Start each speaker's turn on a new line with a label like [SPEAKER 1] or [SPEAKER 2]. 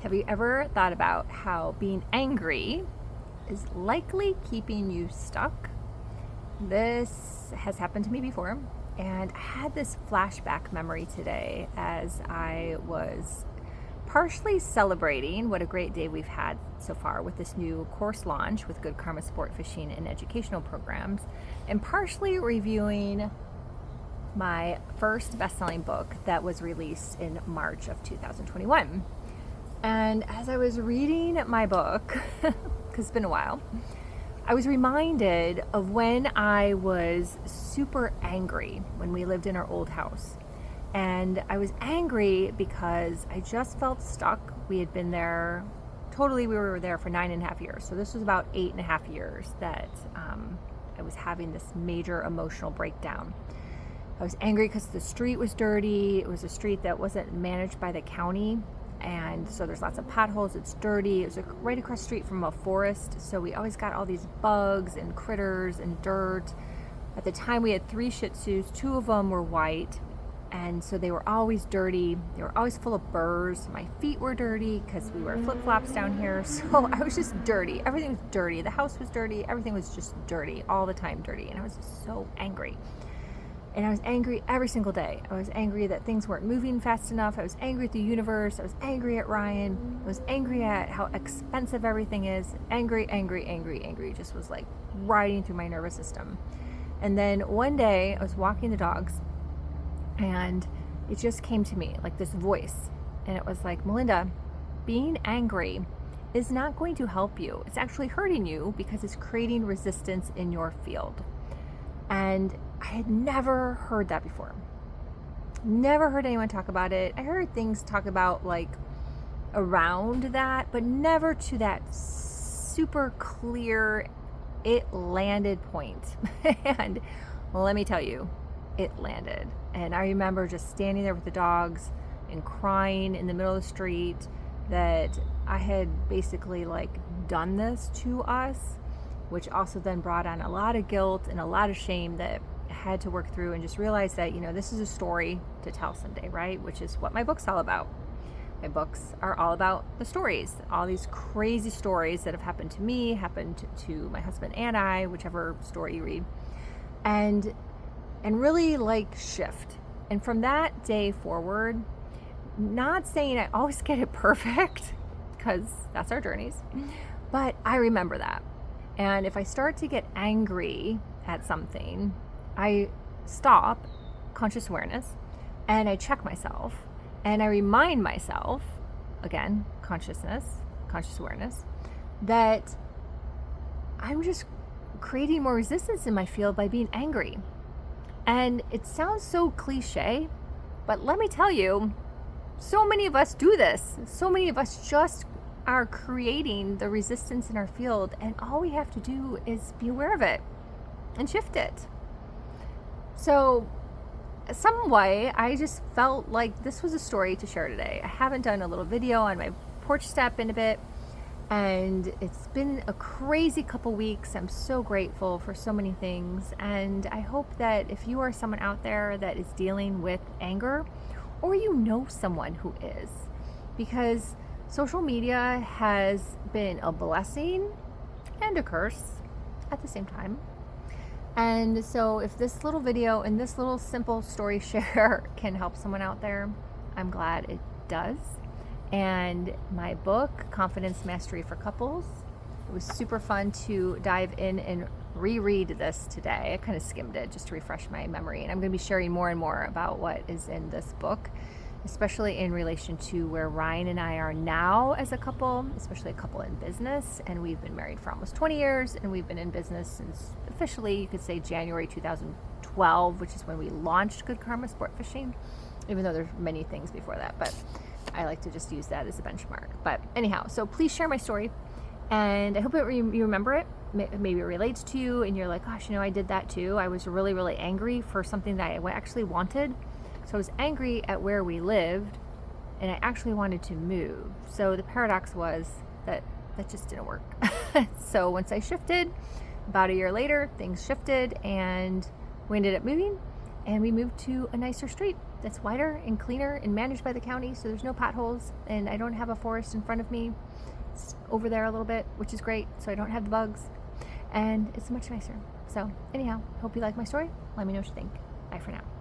[SPEAKER 1] Have you ever thought about how being angry is likely keeping you stuck? This has happened to me before, and I had this flashback memory today as I was partially celebrating what a great day we've had so far with this new course launch with Good Karma Sport Fishing and educational programs, and partially reviewing my first best-selling book that was released in March of 2021. And as I was reading my book, because it's been a while, I was reminded of when I was super angry when we lived in our old house. And I was angry because I just felt stuck. We had been there, we were there for 9.5 years. So this was about 8.5 years that I was having this major emotional breakdown. I was angry because the street was dirty. It was a street that wasn't managed by the county. And so there's lots of potholes, it's dirty. It was right across the street from a forest. So we always got all these bugs and critters and dirt. At the time we had 3 Shih Tzus, 2 of them were white. And so they were always dirty. They were always full of burrs. My feet were dirty because we wear flip-flops down here. So I was just dirty. Everything was dirty. The house was dirty. Everything was just dirty, all the time dirty. And I was so angry. And I was angry every single day. I was angry that things weren't moving fast enough. I was angry at the universe. I was angry at Ryan. I was angry at how expensive everything is. Angry. Just was like riding through my nervous system. And then one day I was walking the dogs and it just came to me like this voice. And it was like, Melinda, being angry is not going to help you. It's actually hurting you because it's creating resistance in your field. And I had never heard that before. Never heard anyone talk about it. I heard things talk about like around that, but never to that super clear, it landed point. And let me tell you, it landed. And I remember just standing there with the dogs and crying in the middle of the street that I had basically like done this to us, which also then brought on a lot of guilt and a lot of shame that I had to work through, and just realize that, this is a story to tell someday, right? Which is what my book's all about. My books are all about the stories, all these crazy stories that have happened to me, happened to my husband and I, whichever story you read, and really like shift. And from that day forward, not saying I always get it perfect, because that's our journeys, but I remember that. And if I start to get angry at something, I stop, conscious awareness, and I check myself, and I remind myself, again, conscious awareness, that I'm just creating more resistance in my field by being angry. And it sounds so cliche, but let me tell you, so many of us do this. So many of us just are creating the resistance in our field, and all we have to do is be aware of it and shift it. So some way I just felt like this was a story to share today. I haven't done a little video on my porch step in a bit, and it's been a crazy couple weeks. I'm so grateful for so many things, and I hope that if you are someone out there that is dealing with anger, or you know someone who is, because social media has been a blessing and a curse at the same time. And so if this little video and this little simple story share can help someone out there, I'm glad it does. And my book, Confidence Mastery for Couples, it was super fun to dive in and reread this today. I kind of skimmed it just to refresh my memory. And I'm going to be sharing more and more about what is in this book, especially in relation to where Ryan and I are now as a couple, especially a couple in business. And we've been married for almost 20 years, and we've been in business since officially, you could say, January 2012, which is when we launched Good Karma Sport Fishing, even though there's many things before that, but I like to just use that as a benchmark. But anyhow, so please share my story, and I hope you remember it. Maybe it relates to you, and you're like, gosh, I did that too. I was really, really angry for something that I actually wanted. So I was angry at where we lived, and I actually wanted to move. So the paradox was that just didn't work. So once I shifted, about a year later, things shifted, and we ended up moving, and we moved to a nicer street. that's wider and cleaner and managed by the county, so there's no potholes, and I don't have a forest in front of me. It's over there a little bit, which is great, so I don't have the bugs, and it's much nicer. So anyhow, hope you like my story. Let me know what you think. Bye for now.